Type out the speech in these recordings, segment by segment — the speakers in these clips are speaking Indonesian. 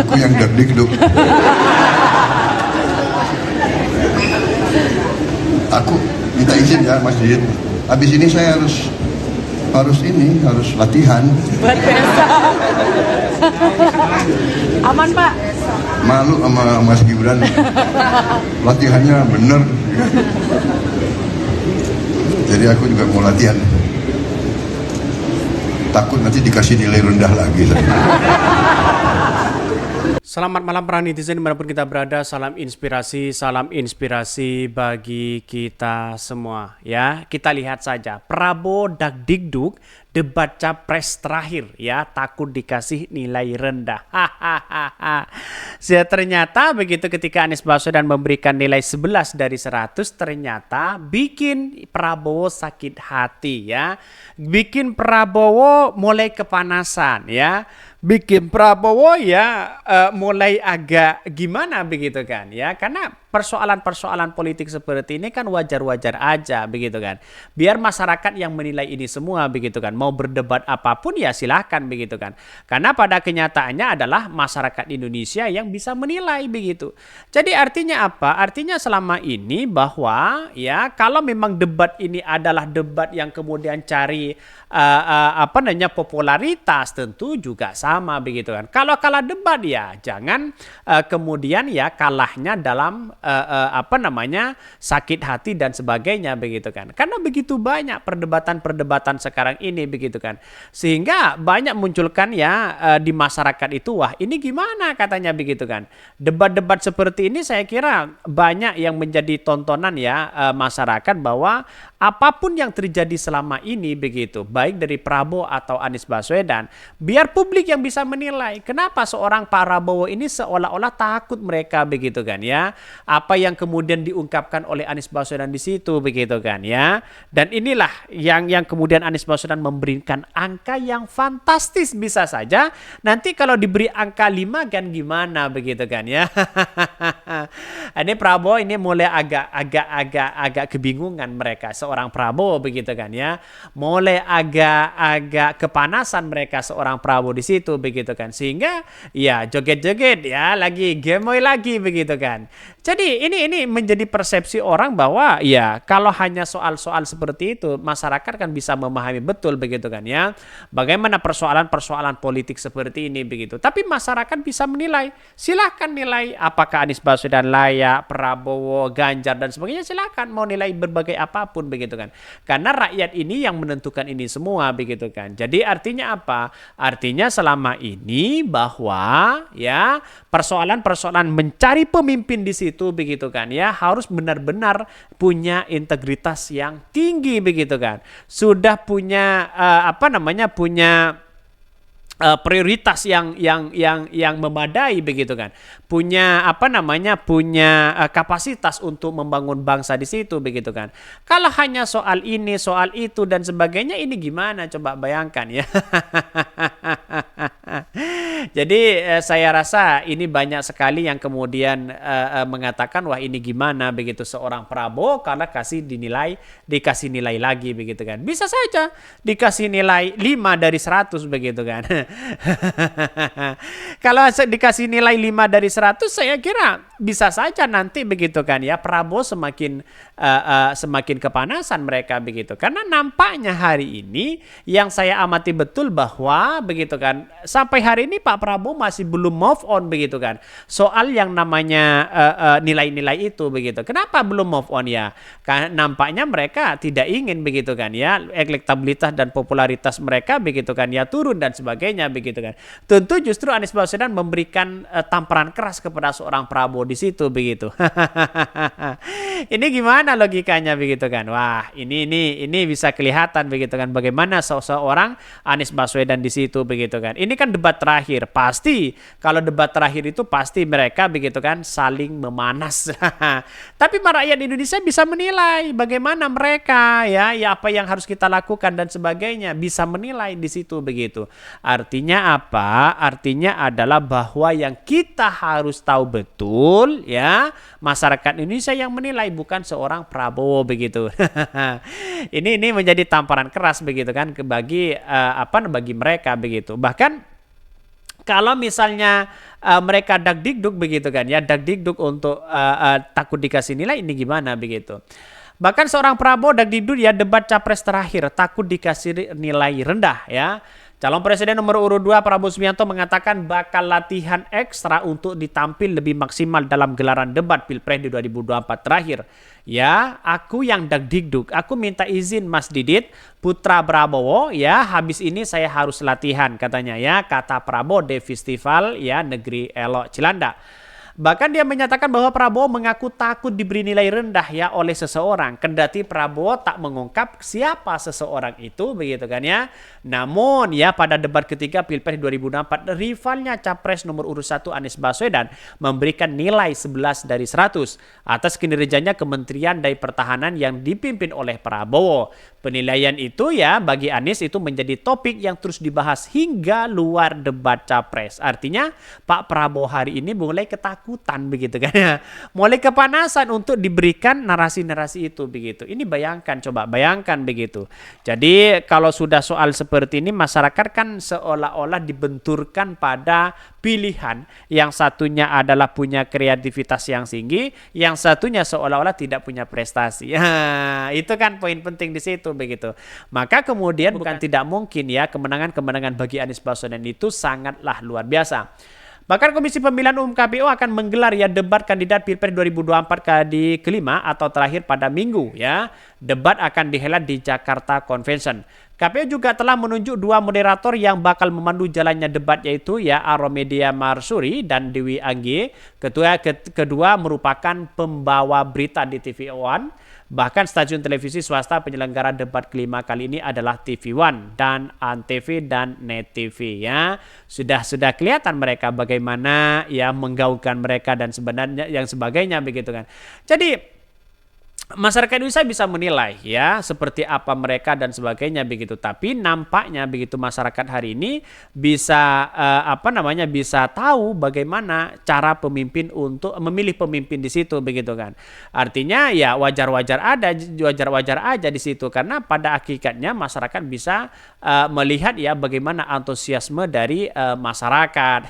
Aku yang deg-deg. Aku minta izin ya Mas Didit. Habis ini saya harus latihan. Buat besok. Aman Pak. Malu sama Mas Gibran. Latihannya bener. Jadi aku juga mau latihan. Takut nanti dikasih nilai rendah lagi. Selamat malam para netizen dimanapun kita berada, salam inspirasi bagi kita semua ya. Kita lihat saja Prabowo Dagdikduk debat capres terakhir ya, takut dikasih nilai rendah. Ternyata begitu ketika Anies Baswedan memberikan nilai 11 dari 100 ternyata bikin Prabowo sakit hati ya. Bikin Prabowo mulai kepanasan ya. Bikin Prabowo ya mulai agak gimana begitu kan ya, karena persoalan-persoalan politik seperti ini kan wajar-wajar aja begitu kan, biar masyarakat yang menilai ini semua begitu kan, mau berdebat apapun ya silahkan begitu kan, karena pada kenyataannya adalah masyarakat Indonesia yang bisa menilai begitu. Jadi artinya apa? Artinya selama ini bahwa ya kalau memang debat ini adalah debat yang kemudian cari popularitas, tentu juga sama begitu kan. Kalau kalah debat ya jangan kemudian ya kalahnya dalam sakit hati dan sebagainya begitu kan. Karena begitu banyak perdebatan-perdebatan sekarang ini begitu kan. Sehingga banyak munculkan ya di masyarakat itu, wah ini gimana katanya begitu kan. Debat-debat seperti ini saya kira banyak yang menjadi tontonan ya masyarakat, bahwa apapun yang terjadi selama ini begitu, baik dari Prabowo atau Anies Baswedan, biar publik yang bisa menilai kenapa seorang Pak Prabowo ini seolah-olah takut mereka begitu kan ya. Apa yang kemudian diungkapkan oleh Anies Baswedan di situ begitu kan ya. Dan inilah yang kemudian Anies Baswedan memberikan angka yang fantastis, bisa saja nanti kalau diberi angka 5 kan gimana begitu kan ya. Ini Prabowo ini mulai agak kebingungan mereka, seorang Prabowo begitu kan ya, mulai agak kepanasan mereka seorang Prabowo di situ begitu kan, sehingga ya joget-joget ya lagi, gemoy lagi begitu kan. Jadi ini menjadi persepsi orang bahwa ya kalau hanya soal-soal seperti itu masyarakat kan bisa memahami betul begitu kan ya, bagaimana persoalan-persoalan politik seperti ini begitu. Tapi masyarakat bisa menilai, silahkan nilai apakah Anies Baswedan layak, Prabowo, Ganjar dan sebagainya, silahkan mau nilai berbagai apapun begitu kan. Karena rakyat ini yang menentukan ini semua begitu kan. Jadi artinya apa? Artinya selama ini bahwa ya persoalan-persoalan mencari pemimpin di situ begitu kan ya harus benar-benar punya integritas yang tinggi begitu kan. Sudah punya punya prioritas yang memadai begitu kan, punya punya kapasitas untuk membangun bangsa di situ begitu kan. Kalau hanya soal ini soal itu dan sebagainya, ini gimana coba bayangkan ya. Jadi saya rasa ini banyak sekali yang kemudian mengatakan wah ini gimana begitu seorang Prabowo karena dikasih nilai lagi begitu kan. Bisa saja dikasih nilai 5 dari 100 begitu kan. Kalau dikasih nilai 5 dari 100 saya kira bisa saja nanti begitu kan ya Prabowo semakin kepanasan mereka begitu. Karena nampaknya hari ini yang saya amati betul bahwa begitu kan sampai hari ini Pak Prabowo masih belum move on begitu kan soal yang namanya nilai-nilai itu begitu. Kenapa belum move on ya? Karena nampaknya mereka tidak ingin begitu kan ya elektabilitas dan popularitas mereka begitu kan ya turun dan sebagainya begitu kan. Tentu justru Anies Baswedan memberikan tamparan keras kepada seorang Prabowo di situ begitu. Ini gimana logikanya begitu kan? Wah, ini bisa kelihatan begitu kan bagaimana seorang Anies Baswedan di situ begitu kan. Ini kan debat terakhir, pasti kalau debat terakhir itu pasti mereka begitu kan saling memanas. Tapi rakyat Indonesia bisa menilai bagaimana mereka ya apa yang harus kita lakukan dan sebagainya, bisa menilai di situ begitu. Artinya apa? Artinya adalah bahwa yang kita harus tahu betul ya masyarakat Indonesia yang menilai, bukan seorang Prabowo begitu. Ini menjadi tamparan keras begitu kan bagi mereka begitu. Bahkan Kalau misalnya mereka dagdikduk begitu kan ya, dagdikduk untuk takut dikasih nilai, ini gimana begitu. Bahkan seorang Prabowo dagdikduk ya debat capres terakhir takut dikasih nilai rendah ya. Calon Presiden nomor urut 2 Prabowo Subianto mengatakan bakal latihan ekstra untuk ditampil lebih maksimal dalam gelaran debat Pilpres di 2024 terakhir. Ya, aku yang dagdikduk, aku minta izin Mas Didit, putra Prabowo, ya habis ini saya harus latihan katanya ya, kata Prabowo di festival ya Negeri Elok Cilanda. Bahkan dia menyatakan bahwa Prabowo mengaku takut diberi nilai rendah ya oleh seseorang. Kendati Prabowo tak mengungkap siapa seseorang itu begitu kan ya. Namun ya pada debat ketiga Pilpres 2024 rivalnya capres nomor urut 1 Anies Baswedan memberikan nilai 11 dari 100 atas kinerjanya Kementerian Daya Pertahanan yang dipimpin oleh Prabowo. Penilaian itu ya bagi Anies itu menjadi topik yang terus dibahas hingga luar debat capres. Artinya Pak Prabowo hari ini mulai ketakutan begitu kan ya. Mulai kepanasan untuk diberikan narasi-narasi itu begitu. Ini bayangkan, coba bayangkan begitu. Jadi kalau sudah soal seperti ini masyarakat kan seolah-olah dibenturkan pada pilihan. Yang satunya adalah punya kreativitas yang tinggi, yang satunya seolah-olah tidak punya prestasi. Itu kan poin penting di situ begitu. Maka kemudian bukan tidak mungkin ya kemenangan-kemenangan bagi Anies Baswedan itu sangatlah luar biasa. Bahkan Komisi Pemilihan Umum KPU akan menggelar ya debat kandidat Pilpres 2024 di kelima atau terakhir pada Minggu ya. Debat akan dihelat di Jakarta Convention. KPU juga telah menunjuk 2 moderator yang bakal memandu jalannya debat yaitu ya Aromedia Marsuri dan Dewi Anggi. Kedua merupakan pembawa berita di TV One. Bahkan stasiun televisi swasta penyelenggara debat kelima kali ini adalah TV One dan Antv dan Net TV ya. Sudah kelihatan mereka bagaimana ya menggaungkan mereka dan sebenarnya yang sebagainya begitu kan. Jadi masyarakat Indonesia bisa menilai ya seperti apa mereka dan sebagainya begitu. Tapi nampaknya begitu masyarakat hari ini bisa bisa tahu bagaimana cara pemimpin untuk memilih pemimpin di situ begitu kan. Artinya ya wajar-wajar aja di situ karena pada hakikatnya masyarakat bisa melihat ya bagaimana antusiasme dari masyarakat.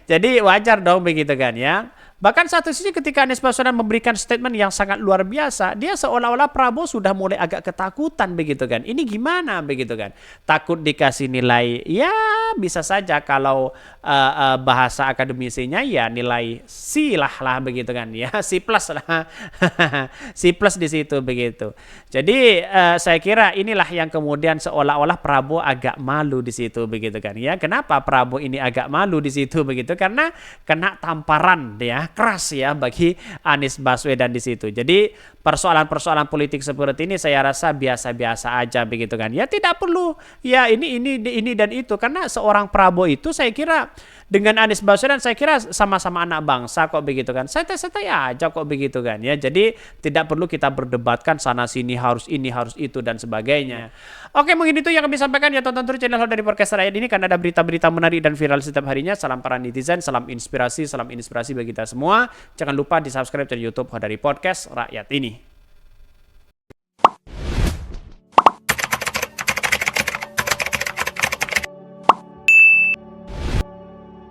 Jadi wajar dong begitu kan ya. Bahkan satu sisi ketika Anies Baswedan memberikan statement yang sangat luar biasa, dia seolah-olah Prabowo sudah mulai agak ketakutan begitu kan. Ini gimana begitu kan? Takut dikasih nilai, ya bisa saja kalau bahasa akademisinya ya nilai C lah begitu kan ya, C plus lah, C plus di situ begitu. Jadi saya kira inilah yang kemudian seolah-olah Prabowo agak malu di situ begitu kan ya. Kenapa Prabowo ini agak malu di situ begitu? Karena kena tamparan ya. Keras ya bagi Anies Baswedan di situ. Jadi persoalan-persoalan politik seperti ini saya rasa biasa-biasa aja begitu kan. Ya tidak perlu ya ini dan itu karena seorang Prabowo itu saya kira dengan Anies Baswedan saya kira sama-sama anak bangsa kok begitu kan. Santai-santai aja kok begitu kan ya. Jadi tidak perlu kita berdebatkan sana sini harus ini harus itu dan sebagainya. Oke, mungkin itu yang kami sampaikan ya tonton terus channel dari Podcast Rakyat ini karena ada berita-berita menarik dan viral setiap harinya. Salam para netizen, salam inspirasi bagi kita semua. Jangan lupa di subscribe channel YouTube dari Podcast Rakyat ini.